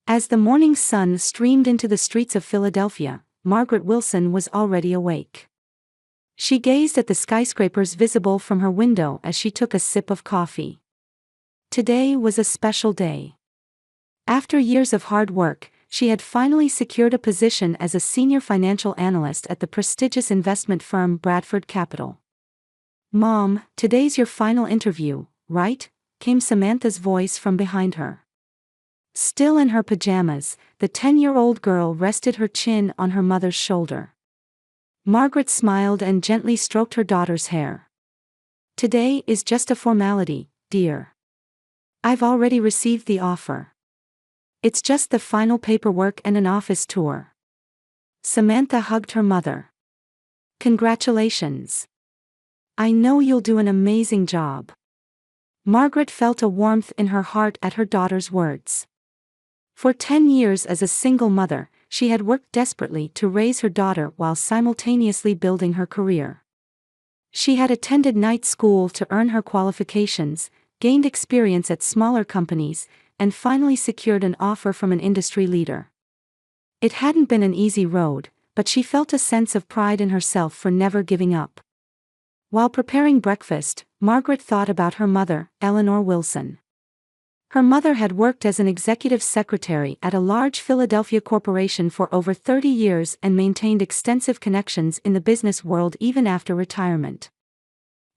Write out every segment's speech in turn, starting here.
As the morning sun streamed into the streets of Philadelphia, Margaret Wilson was already awake. She gazed at the skyscrapers visible from her window as she took a sip of coffee. Today was a special day. After years of hard work, she had finally secured a position as a senior financial analyst at the prestigious investment firm Bradford Capital. "Mom, today's your final interview, right?" came Samantha's voice from behind her. Still in her pajamas, the 10-year-old girl rested her chin on her mother's shoulder. Margaret smiled and gently stroked her daughter's hair. "Today is just a formality, dear. I've already received the offer. It's just the final paperwork and an office tour." Samantha hugged her mother. "Congratulations. I know you'll do an amazing job." Margaret felt a warmth in her heart at her daughter's words. For 10 years as a single mother, she had worked desperately to raise her daughter while simultaneously building her career. She had attended night school to earn her qualifications, gained experience at smaller companies, and finally secured an offer from an industry leader. It hadn't been an easy road, but she felt a sense of pride in herself for never giving up. While preparing breakfast, Margaret thought about her mother, Eleanor Wilson. Her mother had worked as an executive secretary at a large Philadelphia corporation for over 30 years and maintained extensive connections in the business world even after retirement.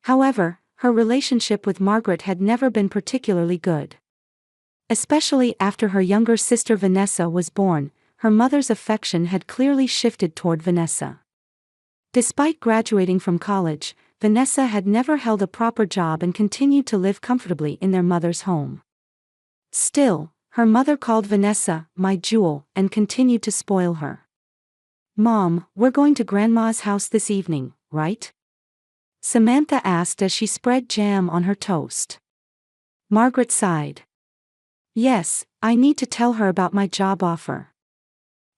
However, her relationship with Margaret had never been particularly good. Especially after her younger sister Vanessa was born, her mother's affection had clearly shifted toward Vanessa. Despite graduating from college, Vanessa had never held a proper job and continued to live comfortably in their mother's home. Still, her mother called Vanessa "my jewel" and continued to spoil her. "Mom, we're going to Grandma's house this evening, right?" Samantha asked as she spread jam on her toast. Margaret sighed. "Yes, I need to tell her about my job offer."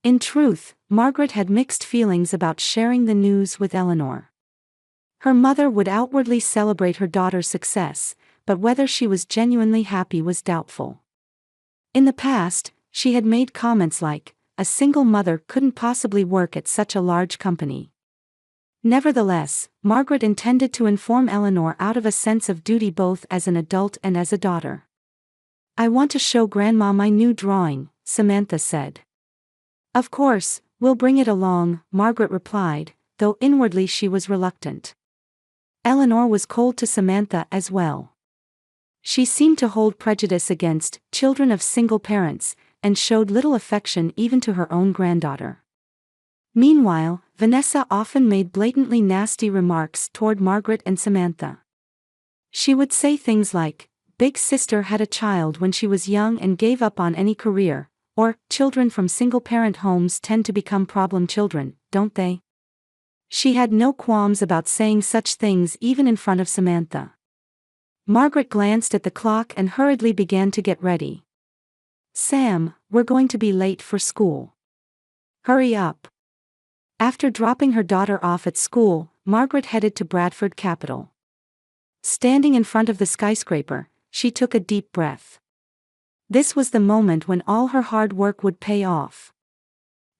In truth, Margaret had mixed feelings about sharing the news with Eleanor. Her mother would outwardly celebrate her daughter's success, but whether she was genuinely happy was doubtful. In the past, she had made comments like, "A single mother couldn't possibly work at such a large company." Nevertheless, Margaret intended to inform Eleanor out of a sense of duty both as an adult and as a daughter. "I want to show Grandma my new drawing," Samantha said. "Of course, we'll bring it along," Margaret replied, though inwardly she was reluctant. Eleanor was cold to Samantha as well. She seemed to hold prejudice against children of single parents, and showed little affection even to her own granddaughter. Meanwhile, Vanessa often made blatantly nasty remarks toward Margaret and Samantha. She would say things like, "Big sister had a child when she was young and gave up on any career," or, "Children from single-parent homes tend to become problem children, don't they?" She had no qualms about saying such things even in front of Samantha. Margaret glanced at the clock and hurriedly began to get ready. "Sam, we're going to be late for school. Hurry up." After dropping her daughter off at school, Margaret headed to Bradford Capital. Standing in front of the skyscraper, she took a deep breath. This was the moment when all her hard work would pay off.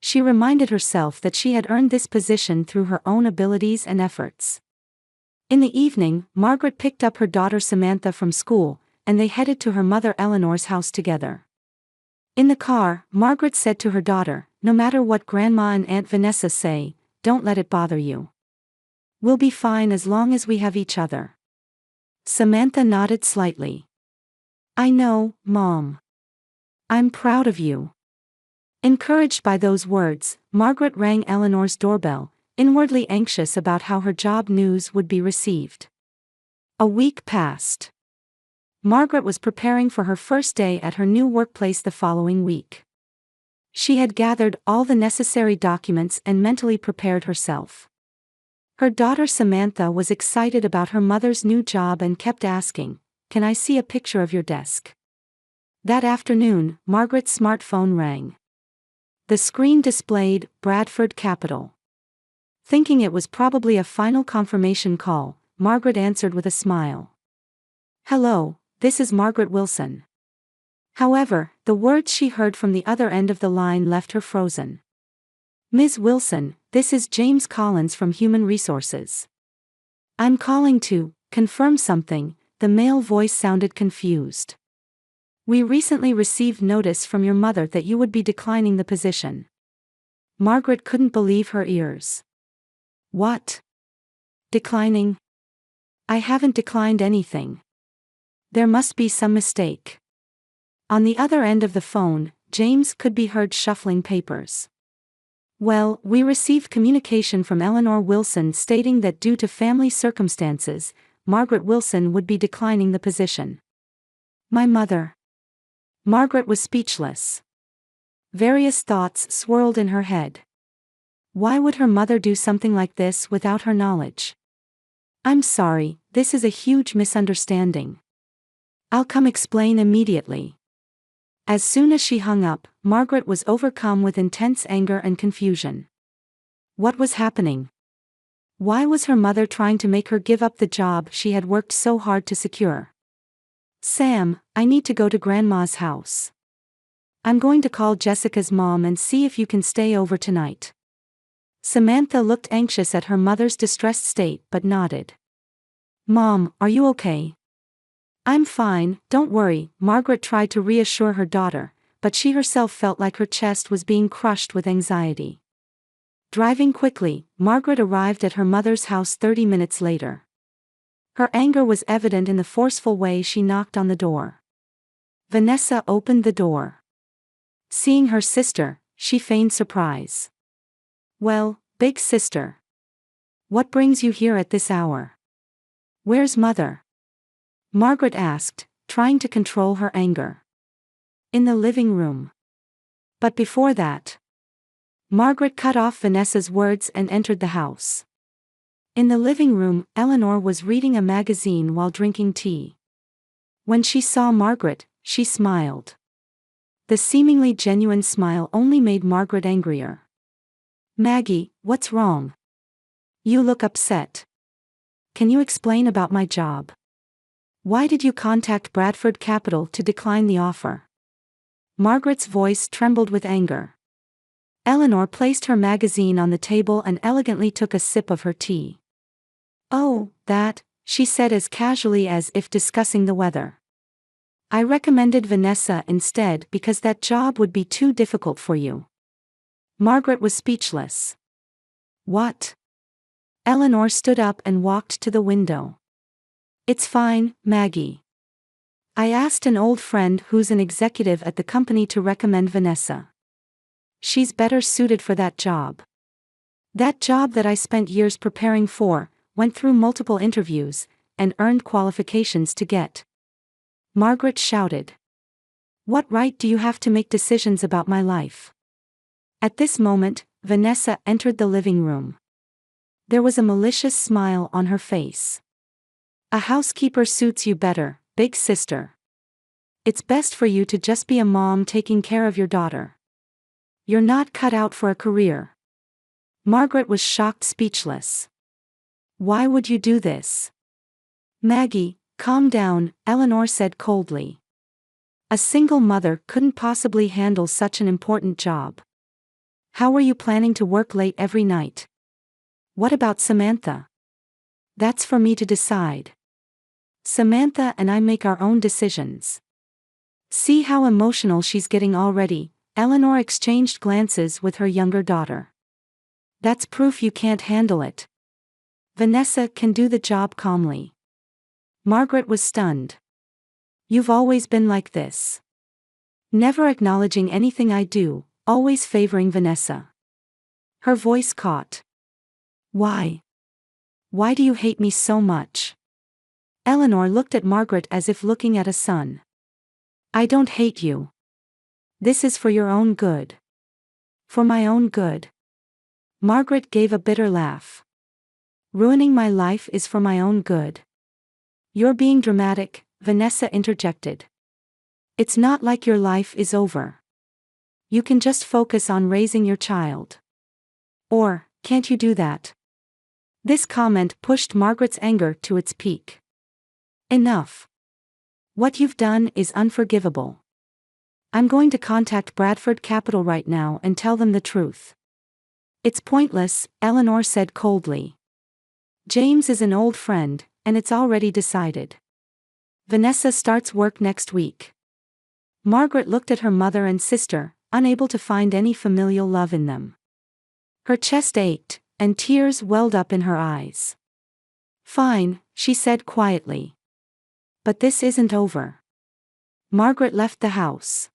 She reminded herself that she had earned this position through her own abilities and efforts. In the evening, Margaret picked up her daughter Samantha from school, and they headed to her mother Eleanor's house together. In the car, Margaret said to her daughter, "No matter what Grandma and Aunt Vanessa say, don't let it bother you. We'll be fine as long as we have each other." Samantha nodded slightly. "I know, Mom. I'm proud of you." Encouraged by those words, Margaret rang Eleanor's doorbell, inwardly anxious about how her job news would be received. A week passed. Margaret was preparing for her first day at her new workplace the following week. She had gathered all the necessary documents and mentally prepared herself. Her daughter Samantha was excited about her mother's new job and kept asking, "Can I see a picture of your desk?" That afternoon, Margaret's smartphone rang. The screen displayed Bradford Capital. Thinking it was probably a final confirmation call, Margaret answered with a smile. "Hello, this is Margaret Wilson. However, the words she heard from the other end of the line left her frozen. "Ms. Wilson, this is James Collins from Human Resources. I'm calling to confirm something." The male voice sounded confused. "We recently received notice from your mother that you would be declining the position." Margaret couldn't believe her ears. "What? Declining? I haven't declined anything. There must be some mistake." On the other end of the phone, James could be heard shuffling papers. "Well, we received communication from Eleanor Wilson stating that due to family circumstances, Margaret Wilson would be declining the position." My mother. Margaret was speechless. Various thoughts swirled in her head. Why would her mother do something like this without her knowledge? "I'm sorry, this is a huge misunderstanding. I'll come explain immediately." As soon as she hung up, Margaret was overcome with intense anger and confusion. What was happening? Why was her mother trying to make her give up the job she had worked so hard to secure? "Sam, I need to go to Grandma's house. I'm going to call Jessica's mom and see if you can stay over tonight." Samantha looked anxious at her mother's distressed state but nodded. "Mom, are you okay?" "I'm fine, don't worry." Margaret tried to reassure her daughter, but she herself felt like her chest was being crushed with anxiety. Driving quickly, Margaret arrived at her mother's house 30 minutes later. Her anger was evident in the forceful way she knocked on the door. Vanessa opened the door. Seeing her sister, she feigned surprise. "Well, big sister. What brings you here at this hour? Where's Mother?" Margaret asked, trying to control her anger. "In the living room. But before that." Margaret cut off Vanessa's words and entered the house. In the living room, Eleanor was reading a magazine while drinking tea. When she saw Margaret, she smiled. The seemingly genuine smile only made Margaret angrier. "Maggie, what's wrong? You look upset. Can you explain about my job? Why did you contact Bradford Capital to decline the offer?" Margaret's voice trembled with anger. Eleanor placed her magazine on the table and elegantly took a sip of her tea. "Oh, that," she said as casually as if discussing the weather. "I recommended Vanessa instead because that job would be too difficult for you." Margaret was speechless. "What?" Eleanor stood up and walked to the window. "It's fine, Maggie. I asked an old friend who's an executive at the company to recommend Vanessa. She's better suited for that job. That job that I spent years preparing for, went through multiple interviews, and earned qualifications to get." Margaret shouted. "What right do you have to make decisions about my life?" At this moment, Vanessa entered the living room. There was a malicious smile on her face. "A housekeeper suits you better, big sister. It's best for you to just be a mom taking care of your daughter. You're not cut out for a career." Margaret was shocked, speechless. "Why would you do this?" "Maggie, calm down," Eleanor said coldly. "A single mother couldn't possibly handle such an important job. How are you planning to work late every night? What about Samantha?" "That's for me to decide. Samantha and I make our own decisions." "See how emotional she's getting already." Eleanor exchanged glances with her younger daughter. "That's proof you can't handle it. Vanessa can do the job calmly." Margaret was stunned. "You've always been like this. Never acknowledging anything I do, always favoring Vanessa." Her voice caught. "Why? Why do you hate me so much?" Eleanor looked at Margaret as if looking at a son. "I don't hate you. This is for your own good." "For my own good?" Margaret gave a bitter laugh. "Ruining my life is for my own good." "You're being dramatic," Vanessa interjected. "It's not like your life is over. You can just focus on raising your child. Or, can't you do that?" This comment pushed Margaret's anger to its peak. "Enough. What you've done is unforgivable. I'm going to contact Bradford Capital right now and tell them the truth. It's pointless, Eleanor said coldly. James is an old friend, and it's already decided. Vanessa starts work next week. Margaret looked at her mother and sister, unable to find any familial love in them. Her chest ached, and tears welled up in her eyes. Fine, she said quietly. But this isn't over. Margaret left the house.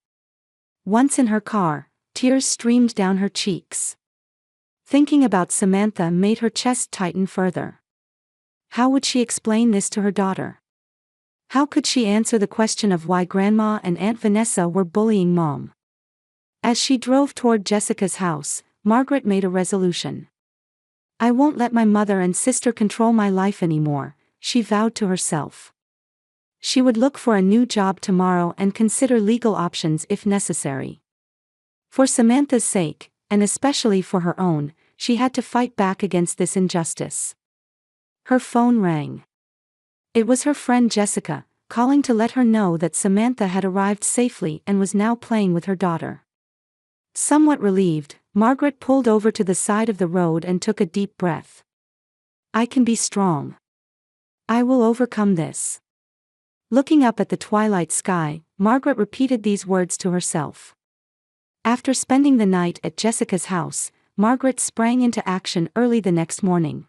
Once in her car, tears streamed down her cheeks. Thinking about Samantha made her chest tighten further. How would she explain this to her daughter? How could she answer the question of why Grandma and Aunt Vanessa were bullying Mom? As she drove toward Jessica's house, Margaret made a resolution. I won't let my mother and sister control my life anymore, she vowed to herself. She would look for a new job tomorrow and consider legal options if necessary. For Samantha's sake, and especially for her own, she had to fight back against this injustice. Her phone rang. It was her friend Jessica, calling to let her know that Samantha had arrived safely and was now playing with her daughter. Somewhat relieved, Margaret pulled over to the side of the road and took a deep breath. I can be strong. I will overcome this. Looking up at the twilight sky, Margaret repeated these words to herself. After spending the night at Jessica's house, Margaret sprang into action early the next morning.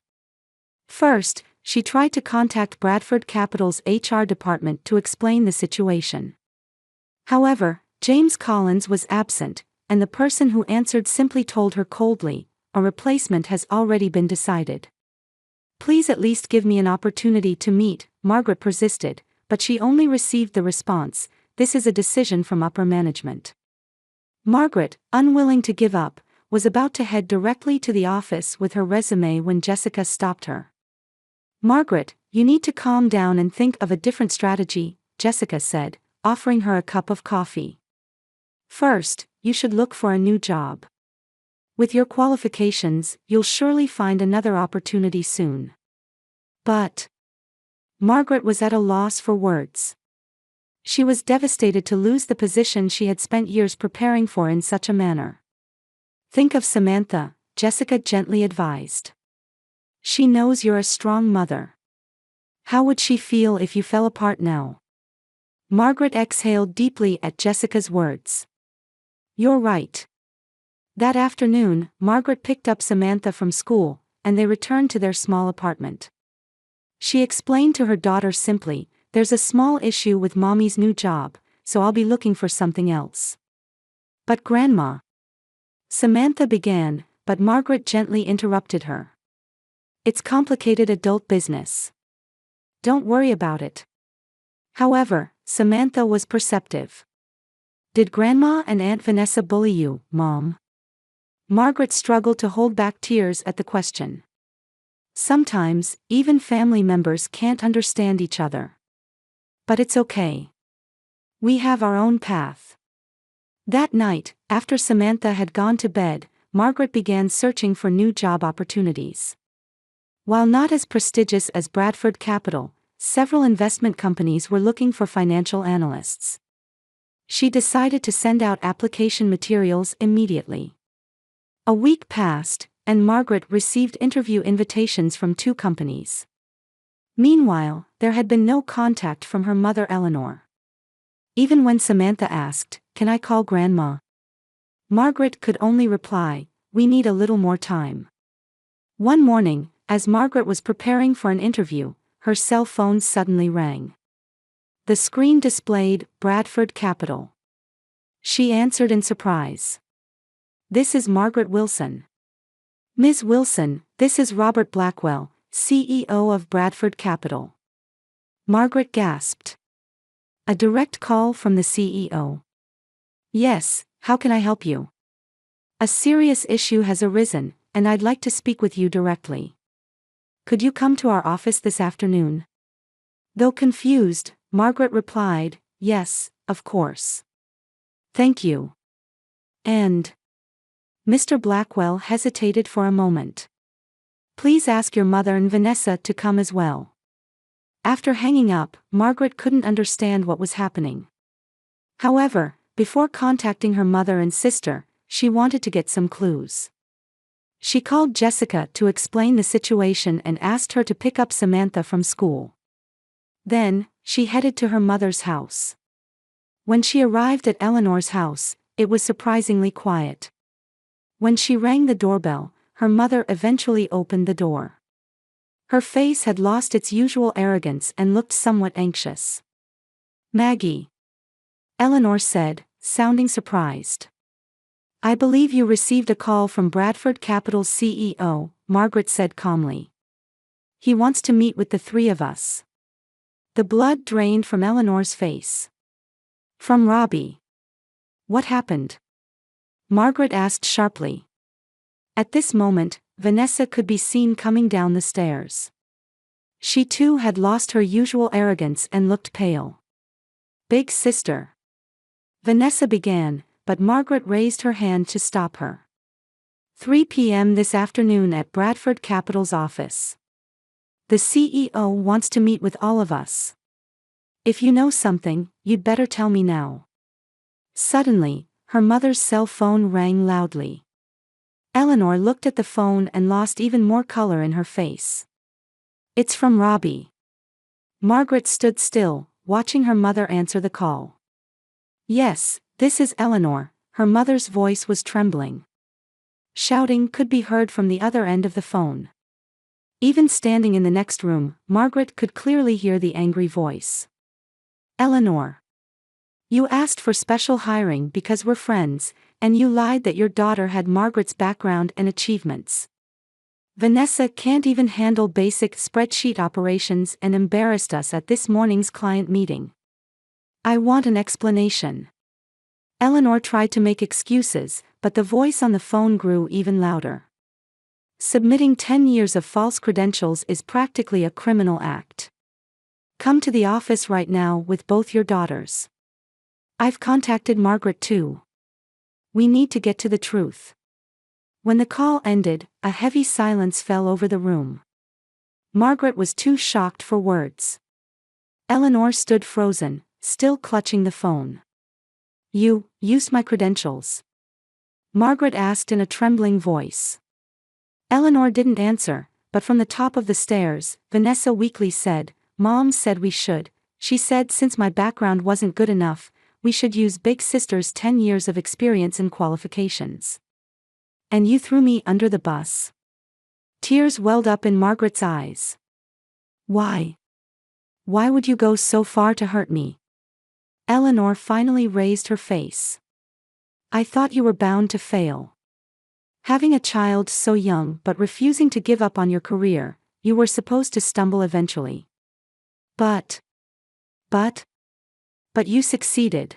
First, she tried to contact Bradford Capital's HR department to explain the situation. However, James Collins was absent, and the person who answered simply told her coldly, a replacement has already been decided. Please at least give me an opportunity to meet, Margaret persisted, but she only received the response, this is a decision from upper management. Margaret, unwilling to give up, was about to head directly to the office with her resume when Jessica stopped her. Margaret, you need to calm down and think of a different strategy, Jessica said, offering her a cup of coffee. First, you should look for a new job. With your qualifications, you'll surely find another opportunity soon. But Margaret was at a loss for words. She was devastated to lose the position she had spent years preparing for in such a manner. Think of Samantha, Jessica gently advised. She knows you're a strong mother. How would she feel if you fell apart now? Margaret exhaled deeply at Jessica's words. You're right. That afternoon, Margaret picked up Samantha from school, and they returned to their small apartment. She explained to her daughter simply, there's a small issue with Mommy's new job, so I'll be looking for something else. But Grandma. Samantha began, but Margaret gently interrupted her. It's complicated adult business. Don't worry about it. However, Samantha was perceptive. Did Grandma and Aunt Vanessa bully you, Mom? Margaret struggled to hold back tears at the question. Sometimes, even family members can't understand each other. But it's okay. We have our own path. That night, after Samantha had gone to bed, Margaret began searching for new job opportunities. While not as prestigious as Bradford Capital, several investment companies were looking for financial analysts. She decided to send out application materials immediately. A week passed, and Margaret received interview invitations from 2 companies. Meanwhile, there had been no contact from her mother Eleanor. Even when Samantha asked, "Can I call Grandma?" Margaret could only reply, "We need a little more time." One morning, as Margaret was preparing for an interview, her cell phone suddenly rang. The screen displayed Bradford Capital. She answered in surprise. This is Margaret Wilson. Ms. Wilson, this is Robert Blackwell, CEO of Bradford Capital. Margaret gasped. A direct call from the CEO. Yes, how can I help you? A serious issue has arisen, and I'd like to speak with you directly. Could you come to our office this afternoon? Though confused, Margaret replied, yes, of course. Thank you. And Mr. Blackwell hesitated for a moment. Please ask your mother and Vanessa to come as well. After hanging up, Margaret couldn't understand what was happening. However, Before contacting her mother and sister, she wanted to get some clues. She called Jessica to explain the situation and asked her to pick up Samantha from school. Then, she headed to her mother's house. When she arrived at Eleanor's house, it was surprisingly quiet. When she rang the doorbell, her mother eventually opened the door. Her face had lost its usual arrogance and looked somewhat anxious. "Maggie," Eleanor said, sounding surprised. "I believe you received a call from Bradford Capital's CEO," Margaret said calmly. "He wants to meet with the three of us." The blood drained from Eleanor's face. "From Robbie? What happened?" Margaret asked sharply. At this moment, Vanessa could be seen coming down the stairs. She too had lost her usual arrogance and looked pale. "Big sister," Vanessa began, but Margaret raised her hand to stop her. 3 p.m. this afternoon at Bradford Capital's office. The CEO wants to meet with all of us. If you know something, you'd better tell me now." Suddenly, her mother's cell phone rang loudly. Eleanor looked at the phone and lost even more color in her face. "It's from Robbie." Margaret stood still, watching her mother answer the call. "Yes, this is Eleanor," her mother's voice was trembling. Shouting could be heard from the other end of the phone. Even standing in the next room, Margaret could clearly hear the angry voice. "Eleanor, you asked for special hiring because we're friends, and you lied that your daughter had Margaret's background and achievements. Vanessa can't even handle basic spreadsheet operations and embarrassed us at this morning's client meeting. I want an explanation." Eleanor tried to make excuses, but the voice on the phone grew even louder. "Submitting 10 years of false credentials is practically a criminal act. Come to the office right now with both your daughters. I've contacted Margaret too. We need to get to the truth." When the call ended, a heavy silence fell over the room. Margaret was too shocked for words. Eleanor stood frozen, still clutching the phone. "You used my credentials?" Margaret asked in a trembling voice. Eleanor didn't answer, but from the top of the stairs, Vanessa weakly said, "Mom said we should. She said since my background wasn't good enough, we should use Big Sister's 10 years of experience and qualifications. And you threw me under the bus." Tears welled up in Margaret's eyes. "Why? Why would you go so far to hurt me?" Eleanor finally raised her face. "I thought you were bound to fail. Having a child so young but refusing to give up on your career, you were supposed to stumble eventually. But you succeeded.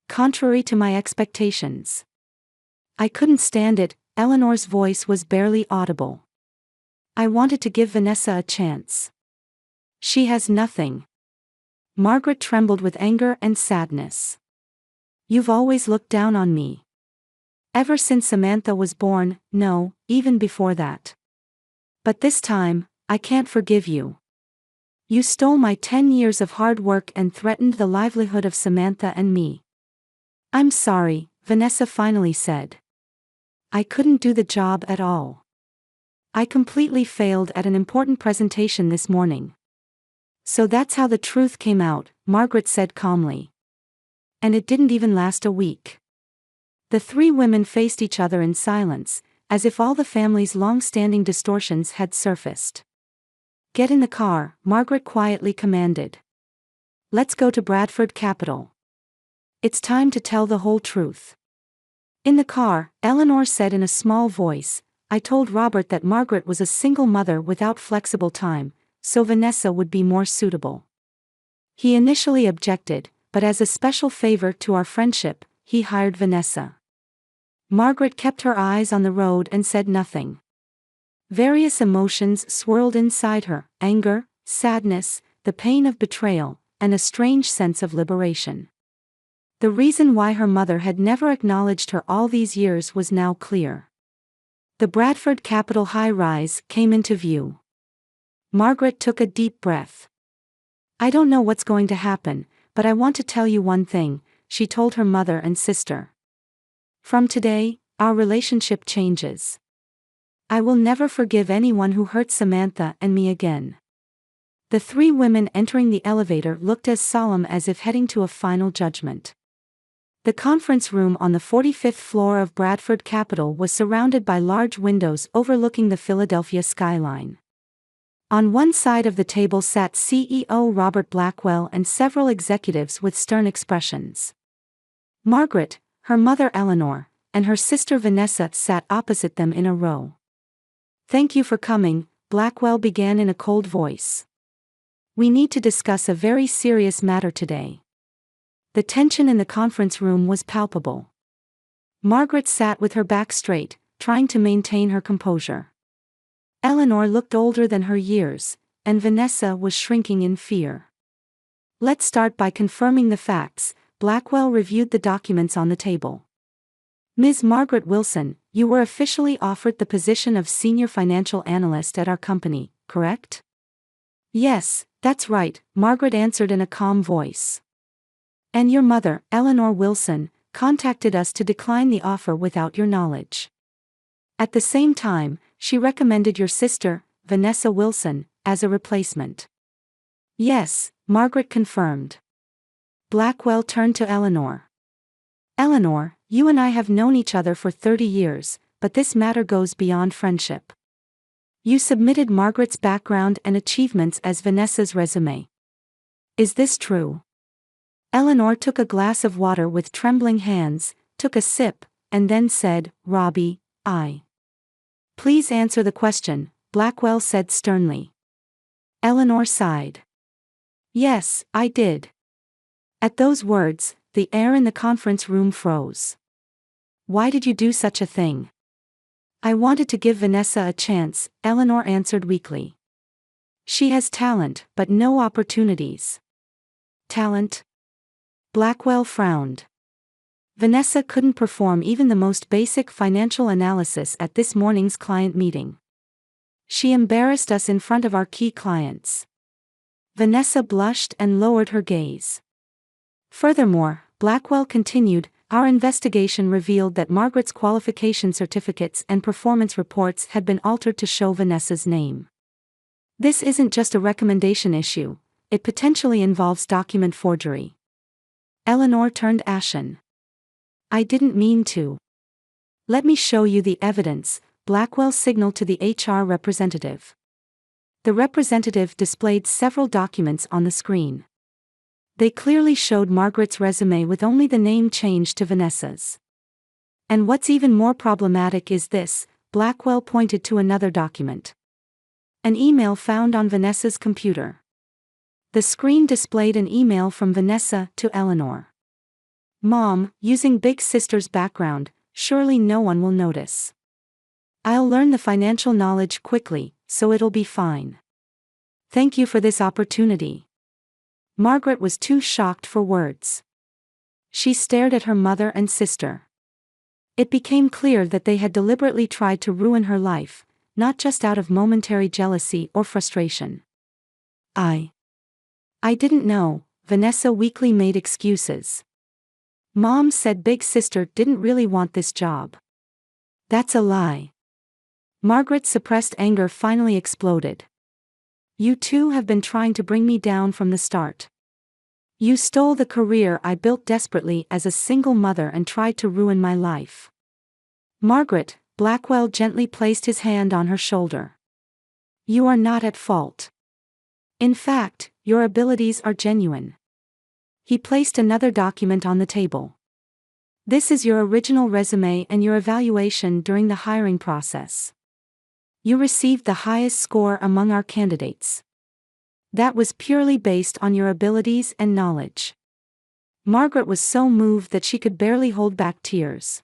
Contrary to my expectations. I couldn't stand it." Eleanor's voice was barely audible. "I wanted to give Vanessa a chance. She has nothing." Margaret trembled with anger and sadness. "You've always looked down on me. Ever since Samantha was born, no, even before that. But this time, I can't forgive you. You stole my 10 years of hard work and threatened the livelihood of Samantha and me." "I'm sorry," Vanessa finally said. "I couldn't do the job at all. I completely failed at an important presentation this morning." "So that's how the truth came out," Margaret said calmly. "And it didn't even last a week." The three women faced each other in silence, as if all the family's long-standing distortions had surfaced. "Get in the car," Margaret quietly commanded. "Let's go to Bradford Capital. It's time to tell the whole truth." In the car, Eleanor said in a small voice, "I told Robert that Margaret was a single mother without flexible time, so Vanessa would be more suitable. He initially objected, but as a special favor to our friendship, he hired Vanessa." Margaret kept her eyes on the road and said nothing. Various emotions swirled inside her: anger, sadness, the pain of betrayal, and a strange sense of liberation. The reason why her mother had never acknowledged her all these years was now clear. The Bradford Capital high-rise came into view. Margaret took a deep breath. "I don't know what's going to happen, but I want to tell you one thing," she told her mother and sister. From today, our relationship changes. I will never forgive anyone who hurt Samantha and me again. The three women entering the elevator looked as solemn as if heading to a final judgment. The conference room on the 45th floor of Bradford Capitol was surrounded by large windows overlooking the Philadelphia skyline. On one side of the table sat CEO Robert Blackwell and several executives with stern expressions. Margaret, her mother Eleanor, and her sister Vanessa sat opposite them in a row. "Thank you for coming," Blackwell began in a cold voice. "We need to discuss a very serious matter today." The tension in the conference room was palpable. Margaret sat with her back straight, trying to maintain her composure. Eleanor looked older than her years, and Vanessa was shrinking in fear. "Let's start by confirming the facts," Blackwell reviewed the documents on the table. "Ms. Margaret Wilson, you were officially offered the position of Senior Financial Analyst at our company, correct?" "Yes, that's right," Margaret answered in a calm voice. "And your mother, Eleanor Wilson, contacted us to decline the offer without your knowledge. At the same time, she recommended your sister, Vanessa Wilson, as a replacement." "Yes," Margaret confirmed. Blackwell turned to Eleanor. "Eleanor, you and I have known each other for 30 years, but this matter goes beyond friendship. You submitted Margaret's background and achievements as Vanessa's resume. Is this true?" Eleanor took a glass of water with trembling hands, took a sip, and then said, "Robbie, Please answer the question," Blackwell said sternly. Eleanor sighed. "Yes, I did." At those words, the air in the conference room froze. "Why did you do such a thing?" "I wanted to give Vanessa a chance," Eleanor answered weakly. "She has talent, but no opportunities." "Talent?" Blackwell frowned. "Vanessa couldn't perform even the most basic financial analysis at this morning's client meeting. She embarrassed us in front of our key clients." Vanessa blushed and lowered her gaze. Furthermore, Blackwell continued, "Our investigation revealed that Margaret's qualification certificates and performance reports had been altered to show Vanessa's name. This isn't just a recommendation issue, it potentially involves document forgery." Eleanor turned ashen. "I didn't mean to." "Let me show you the evidence," Blackwell signaled to the HR representative. The representative displayed several documents on the screen. They clearly showed Margaret's resume with only the name changed to Vanessa's. "And what's even more problematic is this," Blackwell pointed to another document. An email found on Vanessa's computer. The screen displayed an email from Vanessa to Eleanor. "Mom, using Big Sister's background, surely no one will notice. I'll learn the financial knowledge quickly, so it'll be fine. Thank you for this opportunity." Margaret was too shocked for words. She stared at her mother and sister. It became clear that they had deliberately tried to ruin her life, not just out of momentary jealousy or frustration. I didn't know," Vanessa weakly made excuses. "Mom said Big Sister didn't really want this job." "That's a lie." Margaret's suppressed anger finally exploded. "You two have been trying to bring me down from the start. You stole the career I built desperately as a single mother and tried to ruin my life." "Margaret," Blackwell gently placed his hand on her shoulder. "You are not at fault. In fact, your abilities are genuine." He placed another document on the table. "This is your original resume and your evaluation during the hiring process. You received the highest score among our candidates. That was purely based on your abilities and knowledge." Margaret was so moved that she could barely hold back tears.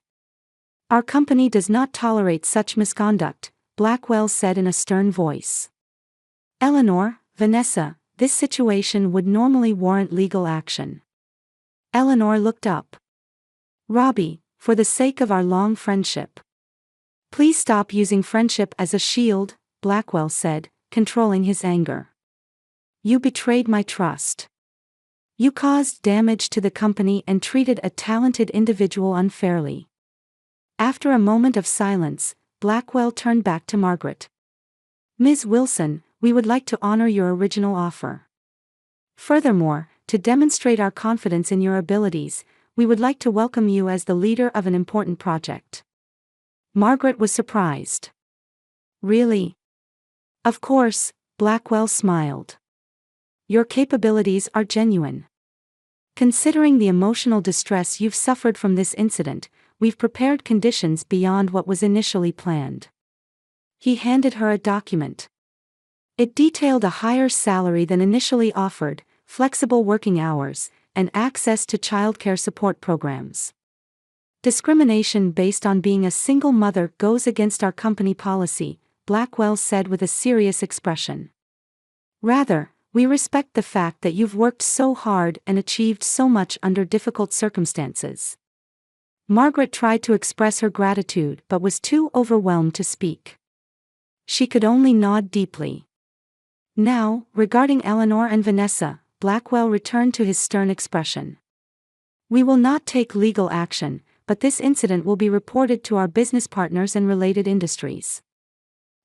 "Our company does not tolerate such misconduct," Blackwell said in a stern voice. "Eleanor, Vanessa, this situation would normally warrant legal action." Eleanor looked up. "Robbie, for the sake of our long friendship. Please stop using friendship as a shield," Blackwell said, controlling his anger. "You betrayed my trust. You caused damage to the company and treated a talented individual unfairly. After a moment of silence, Blackwell turned back to Margaret. Ms. Wilson, we would like to honor your original offer. Furthermore, to demonstrate our confidence in your abilities, we would like to welcome you as the leader of an important project. Margaret was surprised. Really? Of course, Blackwell smiled. Your capabilities are genuine. Considering the emotional distress you've suffered from this incident, we've prepared conditions beyond what was initially planned. He handed her a document. It detailed a higher salary than initially offered, flexible working hours, and access to childcare support programs. Discrimination based on being a single mother goes against our company policy, Blackwell said with a serious expression. Rather, we respect the fact that you've worked so hard and achieved so much under difficult circumstances. Margaret tried to express her gratitude but was too overwhelmed to speak. She could only nod deeply. Now, regarding Eleanor and Vanessa, Blackwell returned to his stern expression. We will not take legal action, but this incident will be reported to our business partners and related industries.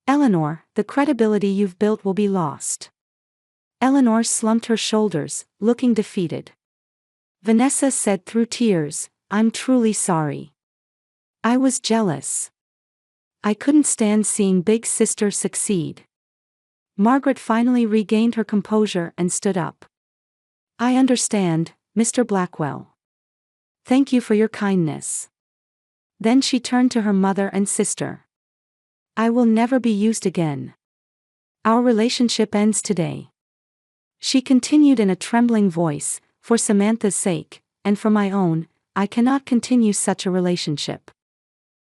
Eleanor, the credibility you've built will be lost. Eleanor slumped her shoulders, looking defeated. Vanessa said through tears, I'm truly sorry. I was jealous. I couldn't stand seeing big sister succeed. Margaret finally regained her composure and stood up. I understand, Mr. Blackwell. Thank you for your kindness. Then she turned to her mother and sister. I will never be used again. Our relationship ends today. She continued in a trembling voice, for Samantha's sake, and for my own, I cannot continue such a relationship.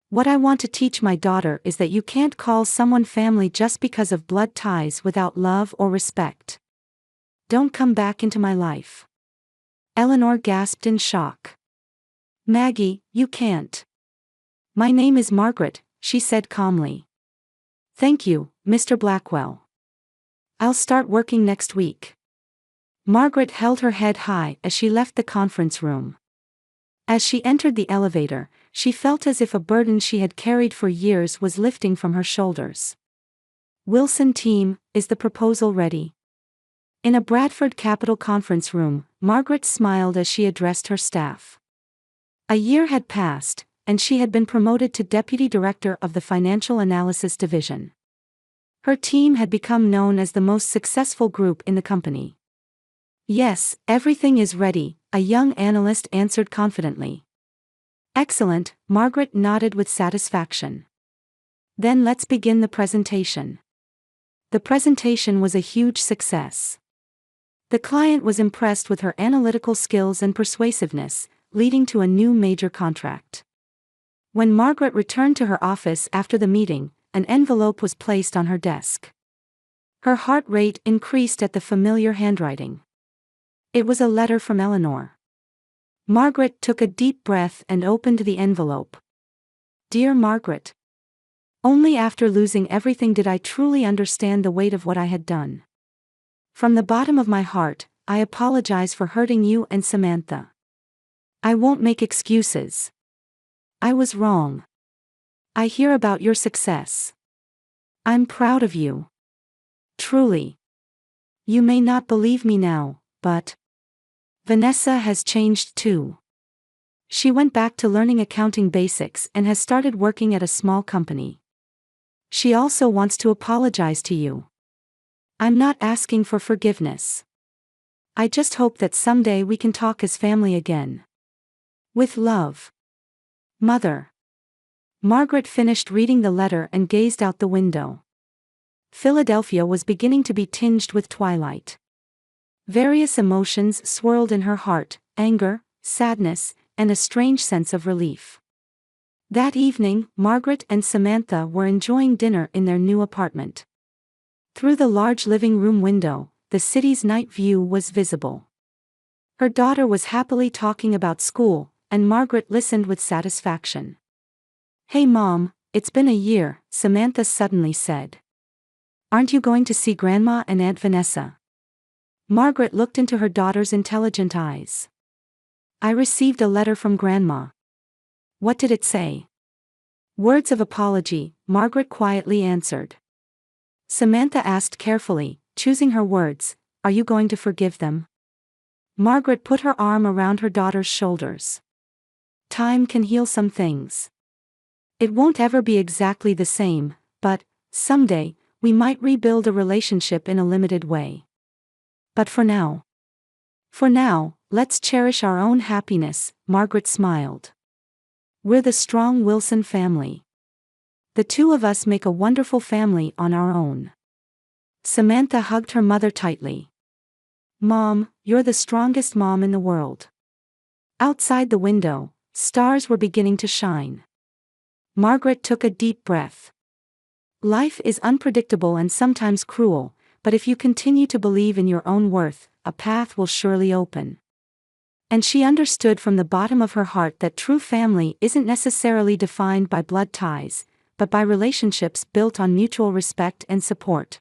What I want to teach my daughter is that you can't call someone family just because of blood ties without love or respect. Don't come back into my life. Eleanor gasped in shock. Maggie, you can't. My name is Margaret, she said calmly. Thank you, Mr. Blackwell. I'll start working next week. Margaret held her head high as she left the conference room. As she entered the elevator, she felt as if a burden she had carried for years was lifting from her shoulders. Wilson team, is the proposal ready? In a Bradford Capital conference room, Margaret smiled as she addressed her staff. A year had passed, and she had been promoted to Deputy Director of the Financial Analysis Division. Her team had become known as the most successful group in the company. Yes, everything is ready, a young analyst answered confidently. Excellent, Margaret nodded with satisfaction. Then let's begin the presentation. The presentation was a huge success. The client was impressed with her analytical skills and persuasiveness, leading to a new major contract. When Margaret returned to her office after the meeting, an envelope was placed on her desk. Her heart rate increased at the familiar handwriting. It was a letter from Eleanor. Margaret took a deep breath and opened the envelope. Dear Margaret. Only after losing everything did I truly understand the weight of what I had done. From the bottom of my heart, I apologize for hurting you and Samantha. I won't make excuses. I was wrong. I hear about your success. I'm proud of you. Truly. You may not believe me now, but Vanessa has changed too. She went back to learning accounting basics and has started working at a small company. She also wants to apologize to you. I'm not asking for forgiveness. I just hope that someday we can talk as family again. With love. Mother. Margaret finished reading the letter and gazed out the window. Philadelphia was beginning to be tinged with twilight. Various emotions swirled in her heart, anger, sadness, and a strange sense of relief. That evening, Margaret and Samantha were enjoying dinner in their new apartment. Through the large living room window, the city's night view was visible. Her daughter was happily talking about school, and Margaret listened with satisfaction. Hey Mom, it's been a year, Samantha suddenly said. Aren't you going to see Grandma and Aunt Vanessa? Margaret looked into her daughter's intelligent eyes. I received a letter from Grandma. What did it say? Words of apology, Margaret quietly answered. Samantha asked carefully, choosing her words, are you going to forgive them? Margaret put her arm around her daughter's shoulders. Time can heal some things. It won't ever be exactly the same, but, someday, we might rebuild a relationship in a limited way. But for now, let's cherish our own happiness, Margaret smiled. We're the strong Wilson family. The two of us make a wonderful family on our own. Samantha hugged her mother tightly. Mom, you're the strongest mom in the world. Outside the window, stars were beginning to shine. Margaret took a deep breath. Life is unpredictable and sometimes cruel, but if you continue to believe in your own worth, a path will surely open. And she understood from the bottom of her heart that true family isn't necessarily defined by blood ties, but by relationships built on mutual respect and support.